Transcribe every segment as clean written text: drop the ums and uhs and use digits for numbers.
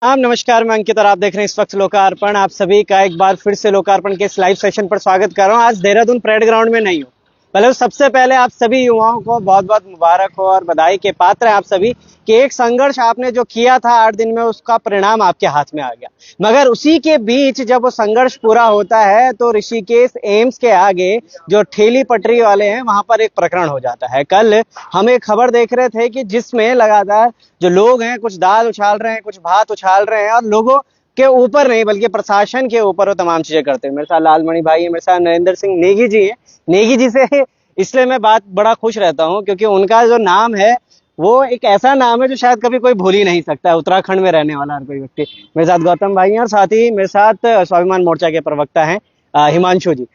नमस्कार, मैं अंकित और आप देख रहे हैं इस वक्त लोकार्पण। आप सभी का एक बार फिर से लोकार्पण के इस लाइव सेशन पर स्वागत कर रहा हूं। आज देहरादून परेड ग्राउंड में नहीं हूं। पहले सबसे पहले आप सभी युवाओं को बहुत बहुत मुबारक हो और बधाई के पात्र हैं आप सभी कि एक संघर्ष आपने जो किया था 8 दिन में, उसका परिणाम आपके हाथ में आ गया। मगर उसी के बीच जब वो संघर्ष पूरा होता है तो ऋषिकेश एम्स के आगे जो ठेली पटरी वाले हैं वहां पर एक प्रकरण हो जाता है। कल हम एक खबर देख रहे थे कि जिसमें लगातार जो लोग हैं कुछ दाल उछाल रहे हैं, कुछ भात उछाल रहे हैं और लोगों के ऊपर नहीं बल्कि प्रशासन के ऊपर वो तमाम चीजें करते हैं। मेरे साथ लालमणि भाई है, मेरे साथ नरेंद्र सिंह नेगी जी है। नेगी जी से इसलिए मैं बात बड़ा खुश रहता हूं क्योंकि उनका जो नाम है वो एक ऐसा नाम है जो शायद कभी कोई भूल ही नहीं सकता है, उत्तराखंड में रहने वाला हर कोई व्यक्ति। मेरे साथ गौतम भाई हैं और साथ ही मेरे साथ स्वाभिमान मोर्चा के प्रवक्ता हैं हिमांशु जी।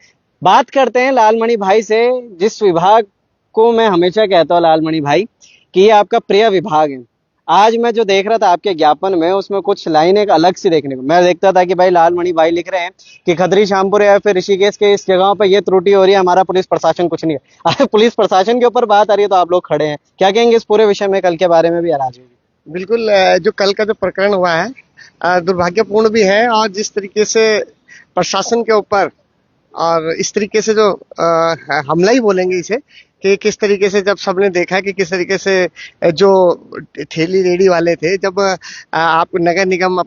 बात करते हैं लालमणि भाई से, जिस विभाग को मैं हमेशा कहता हूँ लालमणि भाई कि ये आपका प्रिय विभाग है। आज मैं जो देख रहा था आपके ज्ञापन में, उसमें कुछ लाइनें अलग सी देखने को मैं देखता था कि भाई लालमणि भाई लिख रहे हैं कि खदरी श्यामपुर या फिर ऋषिकेश के इस जगहों पर ये त्रुटि हो रही है, हमारा पुलिस प्रशासन कुछ नहीं है। पुलिस प्रशासन के ऊपर बात आ रही है तो आप लोग खड़े हैं। क्या कहेंगे इस पूरे विषय में, कल के बारे में भी आराज होगी? बिल्कुल। जो कल का जो प्रकरण हुआ है दुर्भाग्यपूर्ण भी है, और जिस तरीके से प्रशासन के ऊपर और इस तरीके से जो हमला ही बोलेंगे इसे, कि किस तरीके से जब सबने देखा कि किस तरीके से जो ठेली रेडी वाले थे, जब आप नगर निगम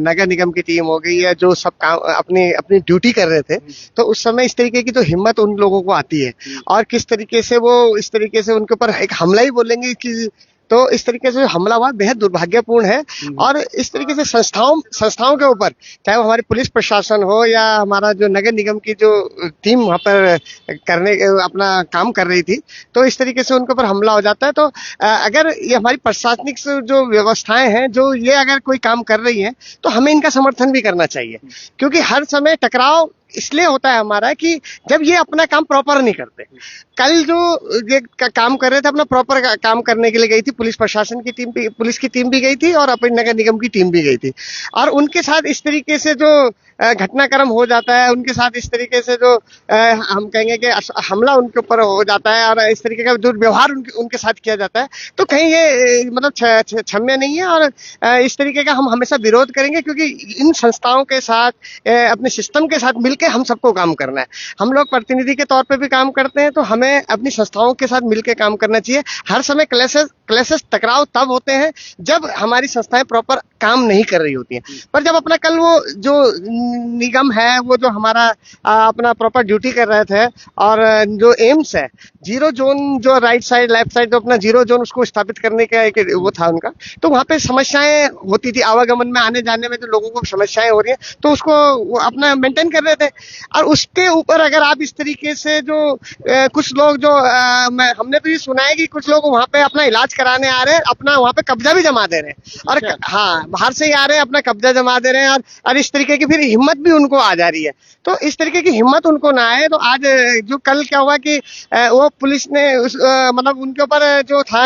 नगर निगम की टीम हो गई है जो सब काम अपनी अपनी ड्यूटी कर रहे थे, तो उस समय इस तरीके की जो हिम्मत उन लोगों को आती है और किस तरीके से वो इस तरीके से उनके ऊपर एक हमला ही बोलेंगे कि, तो इस तरीके से हमला हुआ बेहद दुर्भाग्यपूर्ण है। और इस तरीके से संस्थाओं के ऊपर, चाहे वो हमारी पुलिस प्रशासन हो या हमारा जो नगर निगम की जो टीम वहां पर अपना काम कर रही थी, तो इस तरीके से उनके ऊपर हमला हो जाता है। तो अगर ये हमारी प्रशासनिक जो व्यवस्थाएं हैं, जो ये अगर कोई काम कर रही है तो हमें इनका समर्थन भी करना चाहिए, क्योंकि हर समय टकराव इसलिए होता है हमारा कि जब ये अपना काम प्रॉपर नहीं करते। कल जो ये काम कर रहे थे, अपना प्रॉपर काम करने के लिए गई थी पुलिस प्रशासन की टीम भी, पुलिस की टीम भी गई थी और अपनी नगर निगम की टीम भी गई थी, और उनके साथ इस तरीके से जो घटनाक्रम हो जाता है, उनके साथ इस तरीके से जो हम कहेंगे कि हमला उनके ऊपर हो जाता है और इस तरीके का दुर्व्यवहार उनके साथ किया जाता है, तो कहीं ये मतलब क्षम्य नहीं है। और इस तरीके का हम हमेशा विरोध करेंगे, क्योंकि इन संस्थाओं के साथ अपने सिस्टम के साथ मिलकर हम सबको काम करना है। हम लोग प्रतिनिधि के तौर पे भी काम करते हैं, तो हमें अपनी संस्थाओं के साथ मिलकर काम करना चाहिए। हर समय क्लैशेस टकराव तब होते हैं जब हमारी संस्थाएं प्रॉपर काम नहीं कर रही होती हैं। पर जब अपना कल वो जो निगम है, वो जो हमारा अपना प्रॉपर ड्यूटी कर रहे थे, और जो एम्स है, जीरो जोन जो राइट साइड लेफ्ट साइड जो अपना जीरो जोन उसको स्थापित करने का एक वो था उनका, तो वहां पे समस्याएं होती थी, आवागमन में आने जाने में जो लोगों को समस्याएं हो रही है, तो उसको वो अपना मेंटेन कर रहे थे। और उसके ऊपर अगर आप इस तरीके से जो कुछ लोग जो हमने तो ये सुना है कि कुछ लोग वहां पे अपना इलाज कराने आ रहे हैं, अपना वहां पे कब्जा भी जमा दे रहे हैं, और हाँ, बाहर से ही आ रहे हैं, अपना कब्जा जमा दे रहे हैं, और इस तरीके की फिर हिम्मत भी उनको आ जा रही है। तो इस तरीके की हिम्मत उनको ना आए। तो आज जो कल क्या हुआ कि वो पुलिस ने मतलब उनके ऊपर जो था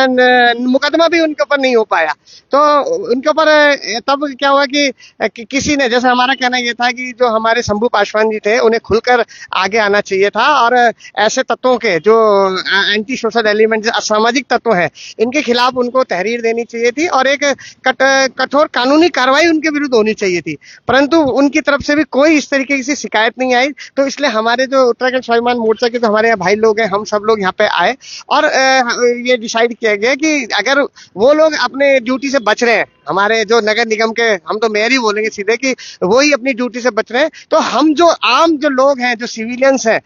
मुकदमा भी उनके ऊपर नहीं हो पाया, तो उनके ऊपर तब क्या हुआ कि किसी ने, जैसे हमारा कहना ये था कि जो हमारे शंभू पासवान जी थे, उन्हें खुलकर आगे आना चाहिए था, और ऐसे तत्वों के जो एंटी सोशल एलिमेंट, असामाजिक तत्व हैं, इनके खिलाफ उनको तहरीर देनी चाहिए थी और एक कठोर कानूनी कार्रवाई उनके विरुद्ध होनी चाहिए थी। परंतु उनकी तरफ से भी कोई इस तरीके की शिकायत नहीं आई। तो इसलिए हमारे जो उत्तराखंड स्वाभिमान मोर्चा के जो हमारे भाई लोग हैं, हम सब लोग यहाँ पे आए और ये डिसाइड किया गया कि अगर वो लोग अपने ड्यूटी से बच रहे हैं, हमारे जो नगर निगम के, हम तो मेयर ही बोलेंगे सीधे कि वो ही अपनी ड्यूटी से बच रहे हैं, तो हम जो आम जो लोग हैं, जो सिविलियंस हैं,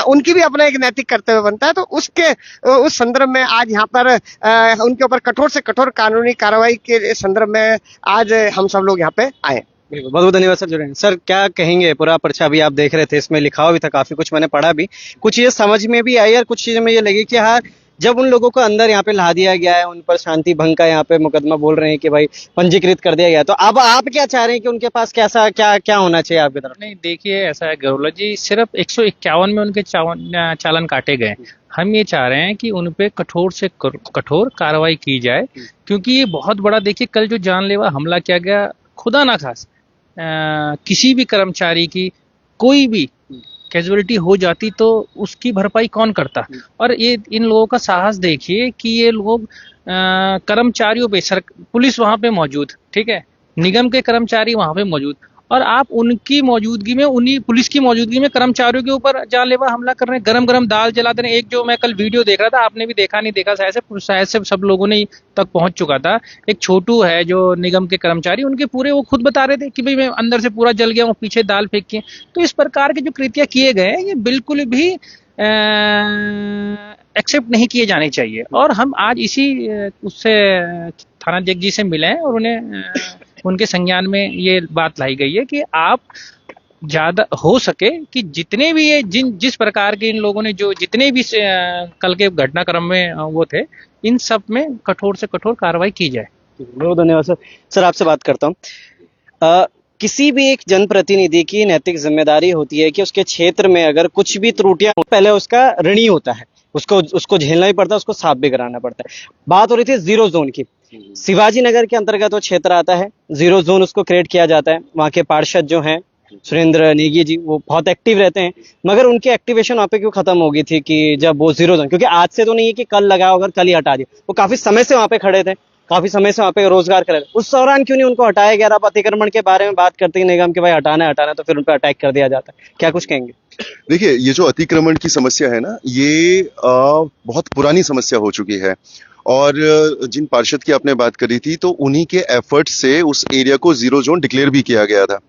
उनकी भी अपना एक नैतिक कर्तव्य बनता है। तो उस संदर्भ में आज यहाँ पर उनके ऊपर कठोर से कठोर कानूनी कार्रवाई के संदर्भ में आज हम सब लोग यहाँ पे आए। बिल्कुल, बहुत बहुत धन्यवाद सर जुड़े। सर क्या कहेंगे, पूरा पर्चा अभी आप देख रहे थे, इसमें लिखा हुआ भी था काफी कुछ, मैंने पढ़ा भी, कुछ चीजें समझ में भी आई और कुछ चीजें में ये लगी कि हाँ, जब उन लोगों को अंदर यहाँ पे ला दिया गया है, उन पर शांति भंग का यहाँ पे मुकदमा बोल रहे हैं कि भाई पंजीकृत कर दिया गया, तो अब आप क्या चाह रहे हैं कि उनके पास कैसा क्या होना चाहिए आपकी तरफ? नहीं, देखिए ऐसा है गौरव जी, सिर्फ 151 में उनके चालान काटे गए। हम ये चाह रहे हैं कि उन पे कठोर से कठोर कार्रवाई की जाए, क्योंकि ये बहुत बड़ा, देखिए कल जो जानलेवा हमला किया गया, खुदा ना खास किसी भी कर्मचारी की कोई भी कैजुअलिटी हो जाती तो उसकी भरपाई कौन करता। और ये इन लोगों का साहस देखिए कि ये लोग कर्मचारियों पे, पुलिस वहां पे मौजूद, ठीक है, निगम के कर्मचारी वहां पे मौजूद, और आप उनकी मौजूदगी में, उन्हीं पुलिस की मौजूदगी में कर्मचारियों के ऊपर जानलेवा हमला कर रहे हैं, गरम गरम दाल जला दे रहे हैं। एक जो मैं कल वीडियो देख रहा था, आपने भी देखा नहीं देखा, शायद से सब लोगों ने तक पहुंच चुका था। एक छोटू है जो निगम के कर्मचारी, उनके पूरे वो खुद बता रहे थे कि भाई मैं अंदर से पूरा जल गया हूँ, पीछे दाल फेंक के। तो इस प्रकार के जो कृत्य किए गए हैं, ये बिल्कुल भी एक्सेप्ट नहीं किए जाने चाहिए। और हम आज इसी उससे थाना जगजी से मिले हैं और उन्हें उनके संज्ञान में ये बात लाई गई है कि आप ज्यादा हो सके कि जितने भी ये जिस प्रकार के इन लोगों ने जो जितने भी कल के घटनाक्रम में वो थे, इन सब में कठोर से कठोर कार्रवाई की जाए। बहुत धन्यवाद सर। सर आपसे बात करता हूँ, किसी भी एक जनप्रतिनिधि की नैतिक जिम्मेदारी होती है कि उसके क्षेत्र में अगर कुछ भी त्रुटियां हो, पहले उसका ऋणी होता है, उसको झेलना ही पड़ता है, उसको साफ भी कराना पड़ता है। बात हो रही थी जीरो जोन की, शिवाजी नगर के अंतर्गत वो क्षेत्र आता है, जीरो जोन उसको क्रिएट किया जाता है। वहाँ के पार्षद जो हैं सुरेंद्र नेगी जी, वो बहुत एक्टिव रहते हैं, मगर उनकी एक्टिवेशन वहाँ पे क्यों खत्म हो गई थी कि जब वो जीरो जोन, क्योंकि आज से तो नहीं है कि कल लगा होगा कल ही हटा दिया, वो काफी समय से वहाँ पे खड़े थे, काफी समय से वहाँ पे रोजगार कर रहे थे, उस दौरान क्यों नहीं उनको हटाया गया? अब अतिक्रमण के बारे में बात करते हैं निगम के, भाई हटाना है तो फिर उन पर अटैक कर दिया जाता है, क्या कुछ कहेंगे? देखिए, ये जो अतिक्रमण की समस्या है ना, ये बहुत पुरानी समस्या हो चुकी है। और जिन पार्षद की आपने बात करी थी, तो उन्हीं के एफर्ट से उस एरिया को जीरो जोन डिक्लेयर भी किया गया था।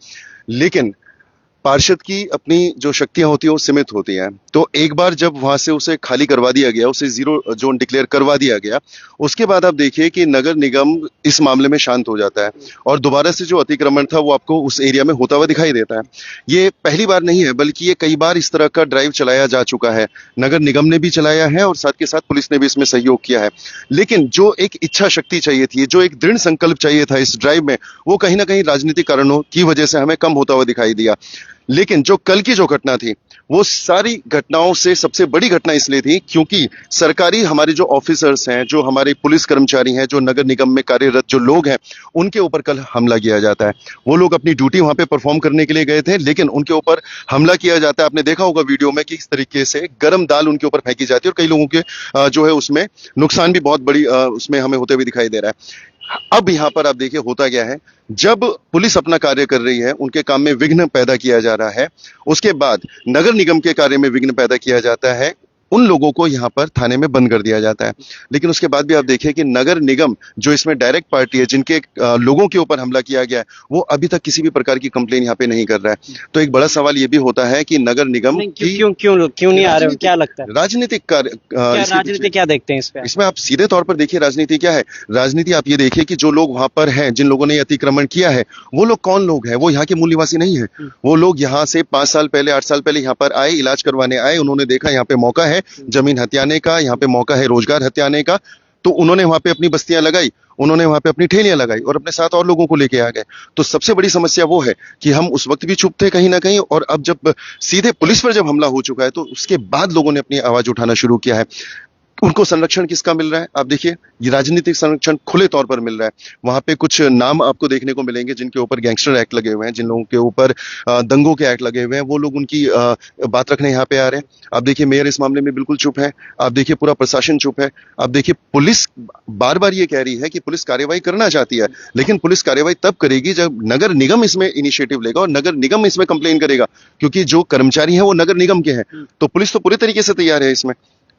लेकिन पार्षद की अपनी जो शक्तियां होती है वो सीमित होती हैं। तो एक बार जब वहां से उसे खाली करवा दिया गया, उसे जीरो जोन डिक्लेयर करवा दिया गया, उसके बाद आप देखिए कि नगर निगम इस मामले में शांत हो जाता है और दोबारा से जो अतिक्रमण था वो आपको उस एरिया में होता हुआ दिखाई देता है। ये पहली बार नहीं है, बल्कि ये कई बार इस तरह का ड्राइव चलाया जा चुका है। नगर निगम ने भी चलाया है और साथ के साथ पुलिस ने भी इसमें सहयोग किया है। लेकिन जो एक इच्छा शक्ति चाहिए थी, जो एक दृढ़ संकल्प चाहिए था इस ड्राइव में, वो कहीं ना कहीं राजनीतिक कारणों की वजह से हमें कम होता हुआ दिखाई दिया। लेकिन जो कल की जो घटना थी, वो सारी घटनाओं से सबसे बड़ी घटना इसलिए थी क्योंकि सरकारी हमारे जो ऑफिसर्स हैं, जो हमारे पुलिस कर्मचारी हैं, जो नगर निगम में कार्यरत जो लोग हैं, उनके ऊपर कल हमला किया जाता है। वो लोग अपनी ड्यूटी वहां पे परफॉर्म करने के लिए गए थे, लेकिन उनके ऊपर हमला किया जाता है। आपने देखा होगा वीडियो में कि इस तरीके से गर्म दाल उनके ऊपर फेंकी जाती है और कई लोगों के जो है उसमें नुकसान भी बहुत बड़ी उसमें हमें होते हुए दिखाई दे रहा है। अब यहाँ पर आप देखिए होता क्या है, जब पुलिस अपना कार्य कर रही है, उनके काम में विघ्न पैदा किया जा रहा है, उसके बाद नगर निगम के कार्य में विघ्न पैदा किया जाता है, उन लोगों को यहाँ पर थाने में बंद कर दिया जाता है। लेकिन उसके बाद भी आप देखिए कि नगर निगम जो इसमें डायरेक्ट पार्टी है, जिनके लोगों के ऊपर हमला किया गया है, वो अभी तक किसी भी प्रकार की कंप्लेन यहाँ पे नहीं कर रहा है। तो एक बड़ा सवाल ये भी होता है कि नगर निगम क्यों नहीं आ रहे हो? क्या लगता है राजनीतिक राजनीति क्या देखते हैं इसमें? इसमें आप सीधे तौर पर देखिए राजनीति क्या है। राजनीति आप ये देखिए कि जो लोग वहां पर हैं, जिन लोगों ने अतिक्रमण किया है, वो लोग कौन लोग हैं? वो यहाँ के मूल निवासी नहीं है। वो लोग यहाँ से 5 साल पहले 8 साल पहले यहाँ पर आए, इलाज करवाने आए, उन्होंने देखा यहाँ पे मौका है जमीन हथियाने का, यहाँ पे मौका है रोजगार हथियाने का, तो उन्होंने वहां पे अपनी बस्तियां लगाई, उन्होंने वहां पे अपनी ठेलियां लगाई और अपने साथ और लोगों को लेके आ गए। तो सबसे बड़ी समस्या वो है कि हम उस वक्त भी चुप थे कहीं ना कहीं, और अब जब सीधे पुलिस पर जब हमला हो चुका है, तो उसके बाद लोगों ने अपनी आवाज उठाना शुरू किया है। उनको संरक्षण किसका मिल रहा है? आप देखिए, ये राजनीतिक संरक्षण खुले तौर पर मिल रहा है। वहां पे कुछ नाम आपको देखने को मिलेंगे जिनके ऊपर गैंगस्टर एक्ट लगे हुए हैं, जिन लोगों के ऊपर दंगों के एक्ट लगे हुए हैं, वो लोग उनकी बात रखने यहाँ पे आ रहे हैं। आप देखिए मेयर इस मामले में बिल्कुल चुप है, आप देखिए पूरा प्रशासन चुप है। आप देखिए पुलिस बार बार ये कह रही है कि पुलिस कार्रवाई करना चाहती है, लेकिन पुलिस कार्रवाई तब करेगी जब नगर निगम इसमें इनिशिएटिव लेगा और नगर निगम इसमें कंप्लेन करेगा, क्योंकि जो कर्मचारी हैं वो नगर निगम के हैं। तो पुलिस तो पूरे तरीके से तैयार है, इसमें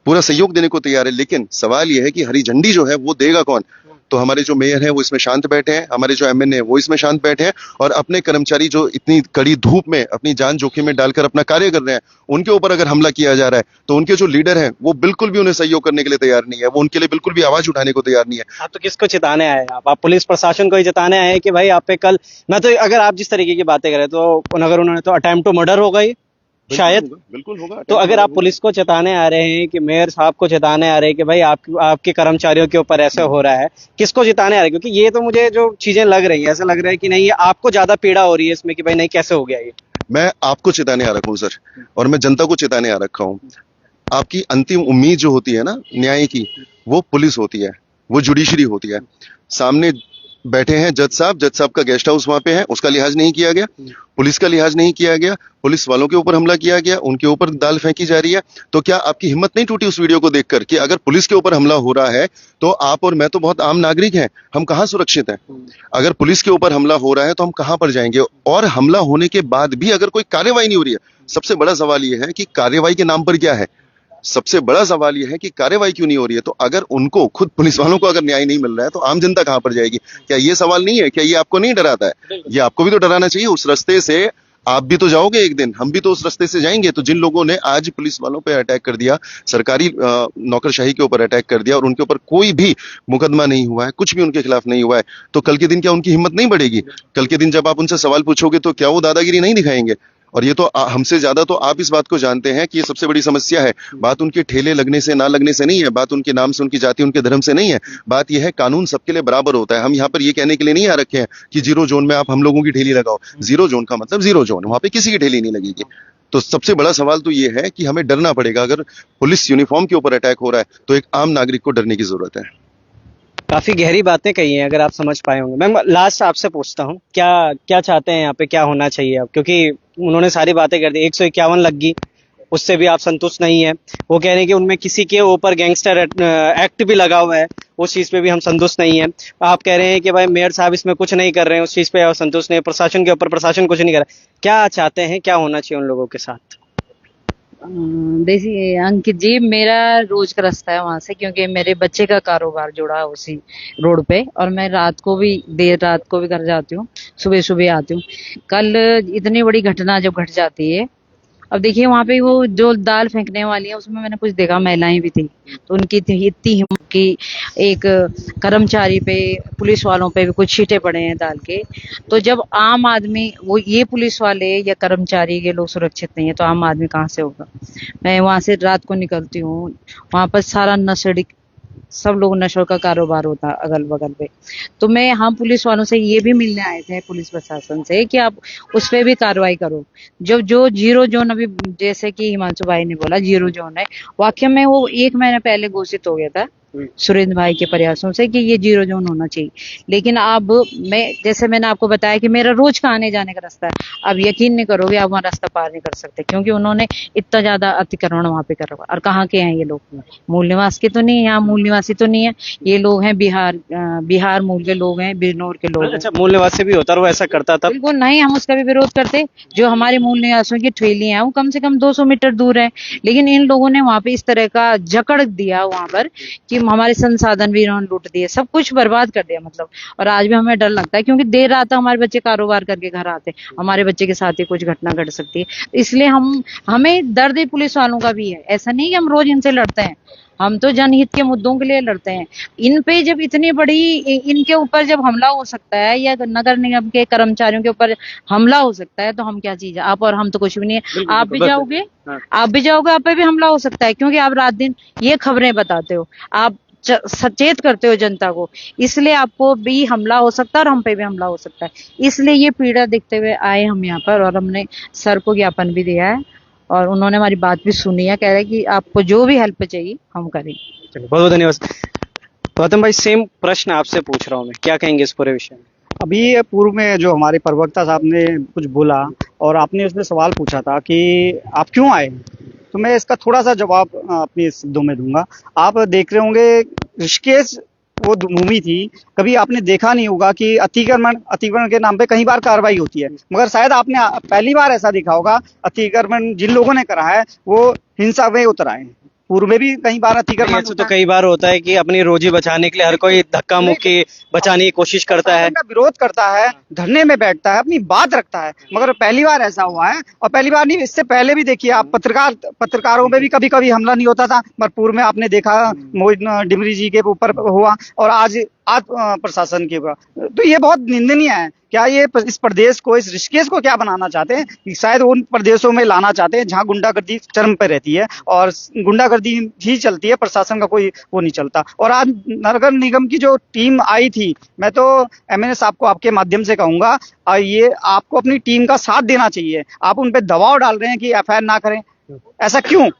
पूरा सहयोग देने को तैयार है। लेकिन सवाल यह है कि हरी झंडी जो है वो देगा कौन? तो हमारे जो मेयर हैं वो इसमें शांत बैठे हैं, हमारे जो एमएनए हैं वो इसमें शांत बैठे हैं, और अपने कर्मचारी जो इतनी कड़ी धूप में अपनी जान जोखिम में डालकर अपना कार्य कर रहे हैं, उनके ऊपर अगर हमला किया जा रहा है, तो उनके जो लीडर हैं वो बिल्कुल भी उन्हें सहयोग करने के लिए तैयार नहीं है, वो उनके लिए बिल्कुल भी आवाज उठाने को तैयार नहीं है। आप तो किसको चिताने आए? आप पुलिस प्रशासन को ही चिताने आए कि भाई आप पे कल, मैं तो अगर आप जिस तरीके की बातें करें तो अगर उन्होंने तो अटेम्प्ट टू मर्डर होगा ही शायद, बिल्कुल होगा। तो अगर आप पुलिस को चेताने आ रहे हैं कि मेयर साहब को चेताने आ रहे हैं कि भाई आपके कर्मचारियों के ऊपर ऐसा हो रहा है, किसको चेताने आ रहे हैं? क्योंकि ये तो मुझे जो चीजें लग रही है, ऐसा लग रहा है कि नहीं ये आपको ज्यादा पीड़ा हो रही है इसमें कि भाई नहीं कैसे हो गया ये। मैं आपको चेताने आ रखा हूँ सर, और मैं जनता को चेताने आ रखा हूँ। आपकी अंतिम उम्मीद जो होती है ना न्याय की, वो पुलिस होती है, वो जुडिशरी होती है। सामने बैठे हैं जज साहब का गेस्ट हाउस वहां पे है, उसका लिहाज नहीं किया गया, पुलिस का लिहाज नहीं किया गया, पुलिस वालों के ऊपर हमला किया गया, उनके ऊपर दाल फेंकी जा रही है। तो क्या आपकी हिम्मत नहीं टूटी उस वीडियो को देखकर कि अगर पुलिस के ऊपर हमला हो रहा है तो आप और मैं तो बहुत आम नागरिक हैं, हम कहाँ सुरक्षित हैं? अगर पुलिस के ऊपर हमला हो रहा है तो हम कहाँ पर जाएंगे? और हमला होने के बाद भी अगर कोई कार्रवाई नहीं हो रही है, सबसे बड़ा सवाल यह है कि कार्रवाई के नाम पर क्या है? सबसे बड़ा सवाल यह है कि कार्रवाई क्यों नहीं हो रही है? तो अगर उनको, खुद पुलिस वालों को अगर न्याय नहीं मिल रहा है तो आम जनता कहां पर जाएगी? क्या ये सवाल नहीं है? क्या ये आपको नहीं डराता है? ये आपको भी तो डराना चाहिए। उस रास्ते से आप भी तो जाओगे एक दिन, हम भी तो उस रास्ते से जाएंगे। तो जिन लोगों ने आज पुलिस वालों पे अटैक कर दिया, सरकारी नौकरशाही के ऊपर अटैक कर दिया और उनके ऊपर कोई भी मुकदमा नहीं हुआ है, कुछ भी उनके खिलाफ नहीं हुआ है, तो कल के दिन क्या उनकी हिम्मत नहीं बढ़ेगी? कल के दिन जब आप उनसे सवाल पूछोगे तो क्या वो दादागिरी नहीं दिखाएंगे? और ये तो हमसे ज्यादा तो आप इस बात को जानते हैं कि ये सबसे बड़ी समस्या है। बात उनके ठेले लगने से ना लगने से नहीं है, बात उनके नाम से, उनकी जाति, उनके धर्म से नहीं है। बात यह है कानून सबके लिए बराबर होता है। हम यहाँ पर ये कहने के लिए नहीं आ रखे हैं कि जीरो जोन में आप हम लोगों की ठेली लगाओ। जीरो जोन का मतलब जीरो जोन, वहां पे किसी की ठेली नहीं लगेगी। तो सबसे बड़ा सवाल तो ये है कि हमें डरना पड़ेगा। अगर पुलिस यूनिफॉर्म के ऊपर अटैक हो रहा है तो एक आम नागरिक को डरने की जरूरत है। काफी गहरी बातें कही हैं, अगर आप समझ पाए होंगे। मैं लास्ट आपसे पूछता हूँ, क्या क्या चाहते हैं यहाँ पे, क्या होना चाहिए अब? क्योंकि उन्होंने सारी बातें कर दी, 151 लग गई, उससे भी आप संतुष्ट नहीं है। वो कह रहे हैं कि उनमें किसी के ऊपर गैंगस्टर एक्ट भी लगा हुआ है, उस चीज पे भी हम संतुष्ट नहीं है। आप कह रहे हैं कि भाई मेयर साहब इसमें कुछ नहीं कर रहे हैं, उस चीज पे आप संतुष्ट नहीं है। प्रशासन के ऊपर प्रशासन कुछ नहीं कर रहा। क्या चाहते हैं, क्या होना चाहिए उन लोगों के साथ? देखिए अंकित जी, मेरा रोज का रास्ता है वहां से, क्योंकि मेरे बच्चे का कारोबार जुड़ा है उसी रोड पे, और मैं रात को भी, देर रात को भी घर जाती हूँ, सुबह सुबह आती हूँ। कल इतनी बड़ी घटना जब घट जाती है, अब देखिए वहां पे वो जो दाल फेंकने वाली है उसमें मैंने कुछ देखा, महिलाएं भी थी, तो उनकी इतनी हिम्मत की, एक कर्मचारी पे, पुलिस वालों पे भी कुछ छींटे पड़े हैं दाल के। तो जब आम आदमी, वो ये पुलिस वाले या कर्मचारी ये लोग सुरक्षित नहीं है तो आम आदमी कहाँ से होगा? मैं वहां से रात को निकलती हूँ, वहां पर सारा नशेड़ी, सब लोग नशों का कारोबार होता है अगल बगल पे। तो मैं, हम पुलिस वालों से ये भी मिलने आए थे, पुलिस प्रशासन से, कि आप उस पे भी कार्रवाई करो। जो जीरो जोन, अभी जैसे कि हिमांशु भाई ने बोला जीरो जोन है, वाकई में वो 1 महीने पहले घोषित हो गया था सुरेंद्र भाई के प्रयासों से कि ये जीरो जोन होना चाहिए। लेकिन अब मैं, जैसे मैंने आपको बताया कि मेरा रोज का आने जाने का रास्ता है, अब यकीन नहीं करोगे, आप वहाँ रास्ता पार नहीं कर सकते, क्योंकि उन्होंने इतना ज्यादा अतिक्रमण वहां पे करा हुआ। और कहाँ के हैं ये लोग? मूल निवास के तो नहीं है, यहाँ मूल निवासी तो नहीं है, ये लोग हैं बिहार मूल के लोग हैं, बिजनौर के लोग हैं। अच्छा, मूल निवासी भी होता है, वो ऐसा करता था? बिल्कुल नहीं, हम उसका भी विरोध करते। जो हमारे मूल निवासियों की ठेलियां हैं वो कम से कम 200 मीटर दूर है, लेकिन इन लोगों ने वहां पे इस तरह का जकड़ दिया वहां पर कि हमारे संसाधन भी इन्होंने लूट दिए, सब कुछ बर्बाद कर दिया मतलब। और आज भी हमें डर लगता है, क्योंकि देर रात हमारे बच्चे कारोबार करके घर आते, हमारे बच्चे के साथ ही कुछ घटना घट सकती है। इसलिए हमें दर्द है पुलिस वालों का भी है। ऐसा नहीं कि हम रोज इनसे लड़ते हैं, हम तो जनहित के मुद्दों के लिए लड़ते हैं। इन पे जब इतनी बड़ी, इनके ऊपर जब हमला हो सकता है, या नगर निगम के कर्मचारियों के ऊपर हमला हो सकता है, तो हम क्या चीज है? आप और हम तो कुछ भी नहीं है। आप भी जाओगे, आप भी जाओगे, आप पे भी हमला हो सकता है, क्योंकि आप रात दिन ये खबरें बताते हो, आप सचेत करते हो जनता को, इसलिए आपको भी हमला हो सकता है और हम पे भी हमला हो सकता है। इसलिए ये पीड़ा देखते हुए आए हम यहाँ पर, और हमने सर को ज्ञापन भी दिया है, और उन्होंने हमारी बात भी सुनी है। कह रहे कि आपको जो भी हेल्प चाहिए हम करेंगे। बहुत बहुत धन्यवाद। गौतम भाई, सेम प्रश्न आपसे पूछ रहा हूँ मैं, क्या कहेंगे इस पूरे विषय में? अभी ये पूर्व में जो हमारे प्रवक्ता साहब ने कुछ बोला और आपने उसमें सवाल पूछा था कि आप क्यों आए, तो मैं इसका थोड़ा सा जवाब अपने शब्दों में दूंगा। आप देख रहे होंगे ऋषिकेश वो भूमि थी, कभी आपने देखा नहीं होगा कि अतिक्रमण के नाम पे कई बार कार्रवाई होती है, मगर शायद आपने पहली बार ऐसा देखा होगा अतिक्रमण जिन लोगों ने करा है वो हिंसा में उतर आए हैं। पूर्व में भी कई बार अतिक्रमण तो कई बार होता है कि अपनी रोजी बचाने के लिए हर कोई धक्का मुक्की बचाने की कोशिश करता है, विरोध करता है, धरने में बैठता है, अपनी बात रखता है, मगर पहली बार ऐसा हुआ है। और पहली बार नहीं, इससे पहले भी देखिए आप, पत्रकारों पे भी कभी कभी हमला नहीं होता था, पर पूर्व में आपने देखा मोहित डिमरी जी के ऊपर हुआ, और आज प्रशासन के ऊपर। तो ये बहुत निंदनीय है। क्या ये इस प्रदेश को, इस ऋषिकेश को क्या बनाना चाहते हैं? शायद उन प्रदेशों में लाना चाहते हैं जहां गुंडागर्दी चरम पे रहती है, और गुंडागर्दी ही चलती है, प्रशासन का कोई वो नहीं चलता। और आज नगर निगम की जो टीम आई थी, मैं तो एमएनए साहब को आपके माध्यम से कहूंगा, ये आपको अपनी टीम का साथ देना चाहिए। आप उन पे दबाव डाल रहे हैं कि एफआईआर ना करें, ऐसा क्यों?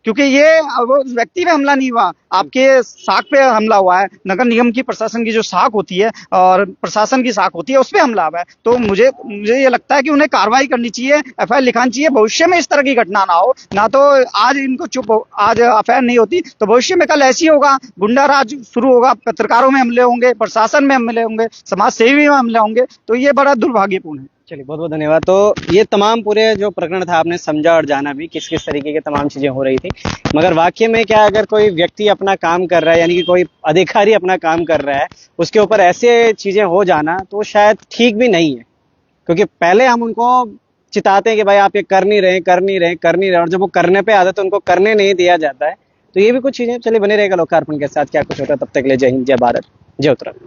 क्योंकि ये वो व्यक्ति पे हमला नहीं हुआ, आपके साख पे हमला हुआ है, नगर निगम की प्रशासन की जो साख होती है और प्रशासन की साख होती है उस पे हमला हुआ है, तो मुझे ये लगता है कि उन्हें कार्रवाई करनी चाहिए, एफआईआर लिखानी चाहिए। भविष्य में इस तरह की घटना ना हो, ना तो आज इनको आज एफआईआर नहीं होती तो भविष्य में कल ऐसी होगा, गुंडा राज शुरू होगा, पत्रकारों में हमले होंगे, प्रशासन में हमले होंगे, समाज सेवी में हमले होंगे, तो ये बड़ा दुर्भाग्यपूर्ण है। चलिए, बहुत बहुत धन्यवाद। तो ये तमाम पूरे जो प्रकरण था आपने समझा और जाना भी किस किस तरीके की तमाम चीजें हो रही थी, मगर वाकई में क्या अगर कोई व्यक्ति अपना काम कर रहा है, यानी कि कोई अधिकारी अपना काम कर रहा है, उसके ऊपर ऐसे चीजें हो जाना तो शायद ठीक भी नहीं है, क्योंकि पहले हम उनको चिताते हैं कि भाई आप ये कर नहीं रहे, और जब वो करने पे आते तो उनको करने नहीं दिया जाता है। तो ये भी कुछ चीजें। चलिए, बने रहेगा लोकार्पण के साथ, क्या कुछ होता है। तब तक के लिए जय हिंद, जय भारत, जय उत्तराखंड।